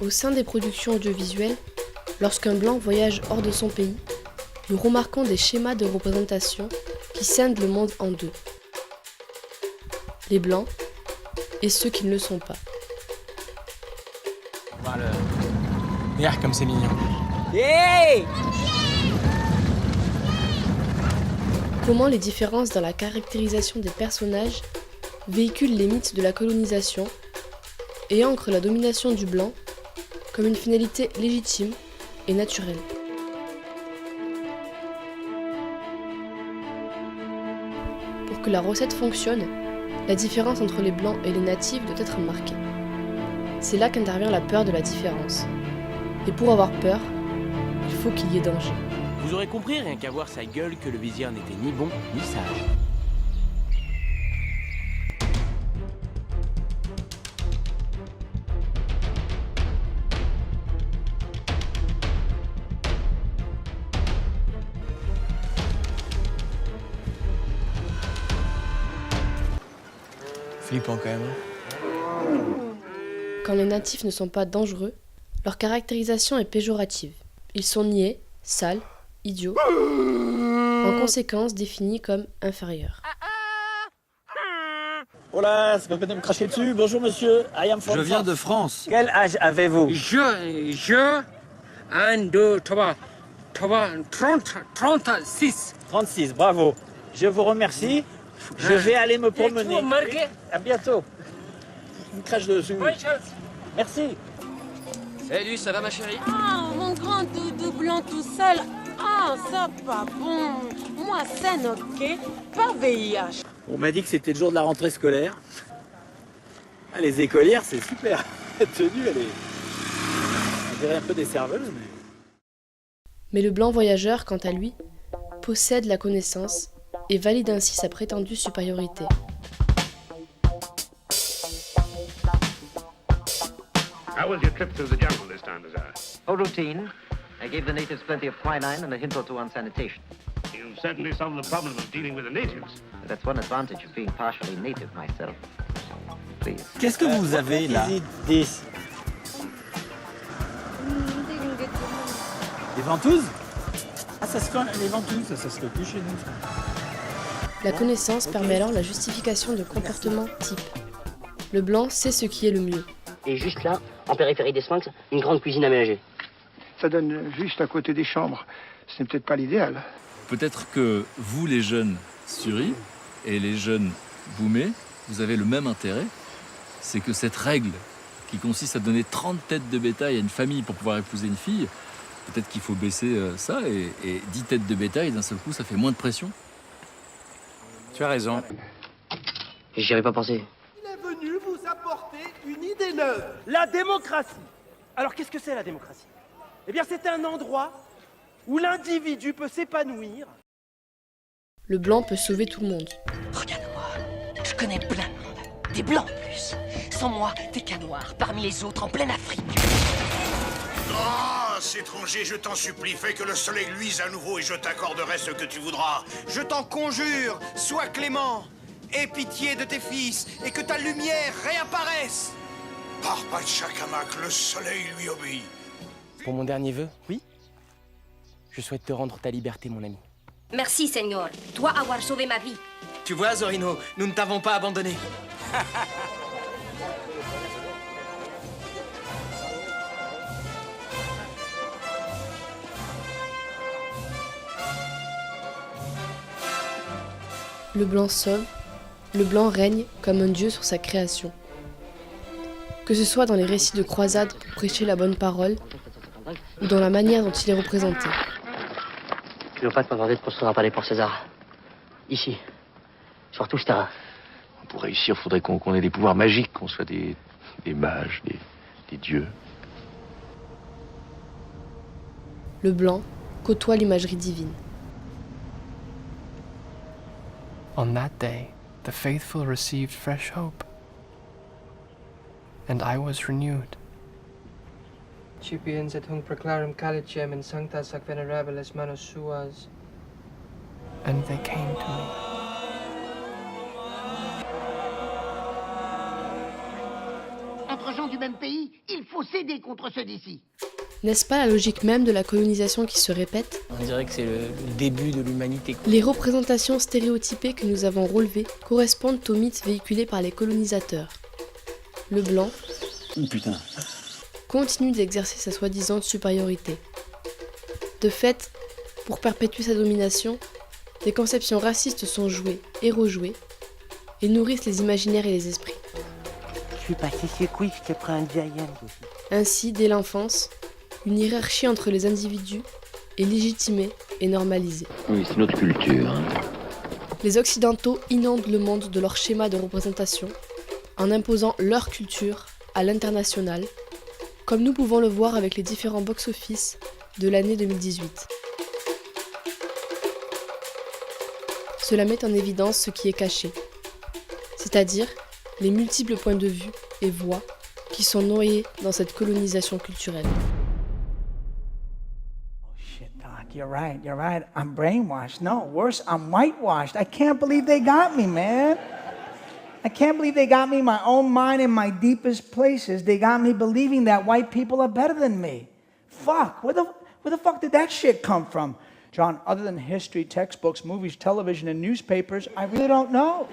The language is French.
Au sein des productions audiovisuelles, lorsqu'un blanc voyage hors de son pays, nous remarquons des schémas de représentation qui scindent le monde en deux. Les blancs et ceux qui ne le sont pas. Voilà. Regarde comme c'est mignon. Hey! Comment les différences dans la caractérisation des personnages véhiculent les mythes de la colonisation et ancrent la domination du blanc comme une finalité légitime et naturelle. Pour que la recette fonctionne, la différence entre les blancs et les natifs doit être marquée. C'est là qu'intervient la peur de la différence. Et pour avoir peur, il faut qu'il y ait danger. Vous aurez compris rien qu'à voir sa gueule que le vizir n'était ni bon ni sage. Flippant quand même. Quand les natifs ne sont pas dangereux, leur caractérisation est péjorative. Ils sont niais, sales, idiots, en conséquence définis comme inférieurs. Oh là, c'est pas peine de me cracher dessus. Bonjour monsieur, I am from Je viens France. de France. Quel âge avez-vous? 1, 2, 3, 36. 36, bravo. Je vous remercie. Je vais aller me promener. À bientôt. Je me crache dessus. Merci. Salut, ça va ma chérie? Ah, mon grand doudou blanc tout seul. Ah, ça pas bon. Moi, c'est ok. Pas VIH. On m'a dit que c'était le jour de la rentrée scolaire. Ah, les écolières, c'est super. La tenue, elle est... On dirait un peu des serveuses, mais... Mais le blanc voyageur, quant à lui, possède la connaissance et valide ainsi sa prétendue supériorité. How was your trip through the jungle this time, Azar? Oh, routine. I gave the natives plenty of quinine and a hint or two on sanitation. You've certainly solved the problem of dealing with the natives. That's one advantage of being partially native myself. Please. Qu'est-ce que vous avez là? 10. Des ventouses? Ah, ça se fait, les ventouses, ça se fait plus chez nous. Ça. La connaissance permet alors la justification de comportements types. Le blanc sait ce qui est le mieux. Et juste là, en périphérie des Sphinx, une grande cuisine aménagée. Ça donne juste à côté des chambres. Ce n'est peut-être pas l'idéal. Peut-être que vous, les jeunes Suri, et les jeunes Boumé, vous avez le même intérêt. C'est que cette règle qui consiste à donner 30 têtes de bétail à une famille pour pouvoir épouser une fille, peut-être qu'il faut baisser ça et 10 têtes de bétail, d'un seul coup, ça fait moins de pression. Tu as raison. J'y avais pas pensé. Il est venu vous apporter une idée neuve. La démocratie. Alors qu'est-ce que c'est la démocratie? Eh bien c'est un endroit où l'individu peut s'épanouir. Le blanc peut sauver tout le monde. Regarde-moi. Je connais plein de monde. Des blancs en plus. Sans moi, t'es qu'un noir parmi les autres en pleine Afrique. Grâce, étranger, je t'en supplie, fais que le soleil luise à nouveau et je t'accorderai ce que tu voudras. Je t'en conjure, sois clément. Aie pitié de tes fils et que ta lumière réapparaisse. Par Pachacamac, le soleil lui obéit. Pour mon dernier vœu, oui? Je souhaite te rendre ta liberté, mon ami. Merci, Seigneur. Toi avoir sauvé ma vie. Tu vois, Zorino, nous ne t'avons pas abandonné. Le blanc sauve, le blanc règne comme un dieu sur sa création. Que ce soit dans les récits de croisades pour prêcher la bonne parole, ou dans la manière dont il est représenté. Cléopâtre m'a demandé de construire un palais pour César. Ici. Sur tout ce terrain. Pour réussir, il faudrait qu'on ait des pouvoirs magiques, qu'on soit des mages, des dieux. Le blanc côtoie l'imagerie divine. On that day, the faithful received fresh hope, and I was renewed. Cipiens et hunc proclarum calicem in sancta sac venerabilis manus suas. And they came to me. Entre Jean gens du même pays, il faut s'aider contre ceux d'ici. N'est-ce pas la logique même de la colonisation qui se répète? On dirait que c'est le début de l'humanité. Les représentations stéréotypées que nous avons relevées correspondent aux mythes véhiculés par les colonisateurs. Le blanc continue d'exercer sa soi-disant supériorité. De fait, pour perpétuer sa domination, des conceptions racistes sont jouées et rejouées et nourrissent les imaginaires et les esprits. Je suis passé chez Quick, je te prends un giant. Ainsi, dès l'enfance, une hiérarchie entre les individus est légitimée et normalisée. Oui, c'est notre culture. Hein. Les Occidentaux inondent le monde de leur schéma de représentation en imposant leur culture à l'international, comme nous pouvons le voir avec les différents box-office de l'année 2018. Cela met en évidence ce qui est caché, c'est-à-dire les multiples points de vue et voix qui sont noyés dans cette colonisation culturelle. You're right. I'm brainwashed. No, worse, I'm whitewashed. I can't believe they got me, man. I can't believe they got me in my own mind in my deepest places. They got me believing that white people are better than me. Fuck, where the fuck did that shit come from? John, other than history, textbooks, movies, television, and newspapers, I really don't know.